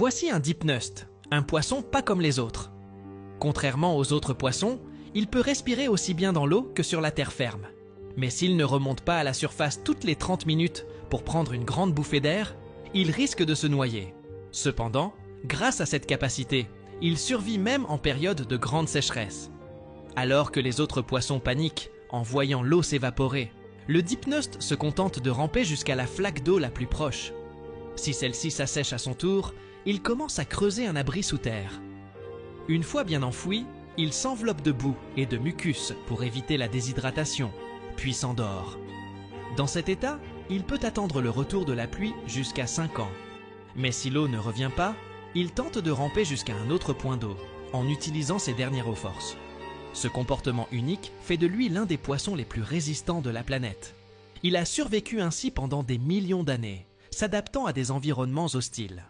Voici un dipneust, un poisson pas comme les autres. Contrairement aux autres poissons, il peut respirer aussi bien dans l'eau que sur la terre ferme. Mais s'il ne remonte pas à la surface toutes les 30 minutes pour prendre une grande bouffée d'air, il risque de se noyer. Cependant, grâce à cette capacité, il survit même en période de grande sécheresse. Alors que les autres poissons paniquent en voyant l'eau s'évaporer, le dipneust se contente de ramper jusqu'à la flaque d'eau la plus proche. Si celle-ci s'assèche à son tour, il commence à creuser un abri sous terre. Une fois bien enfoui, il s'enveloppe de boue et de mucus pour éviter la déshydratation, puis s'endort. Dans cet état, il peut attendre le retour de la pluie jusqu'à 5 ans. Mais si l'eau ne revient pas, il tente de ramper jusqu'à un autre point d'eau, en utilisant ses dernières forces. Ce comportement unique fait de lui l'un des poissons les plus résistants de la planète. Il a survécu ainsi pendant des millions d'années, s'adaptant à des environnements hostiles.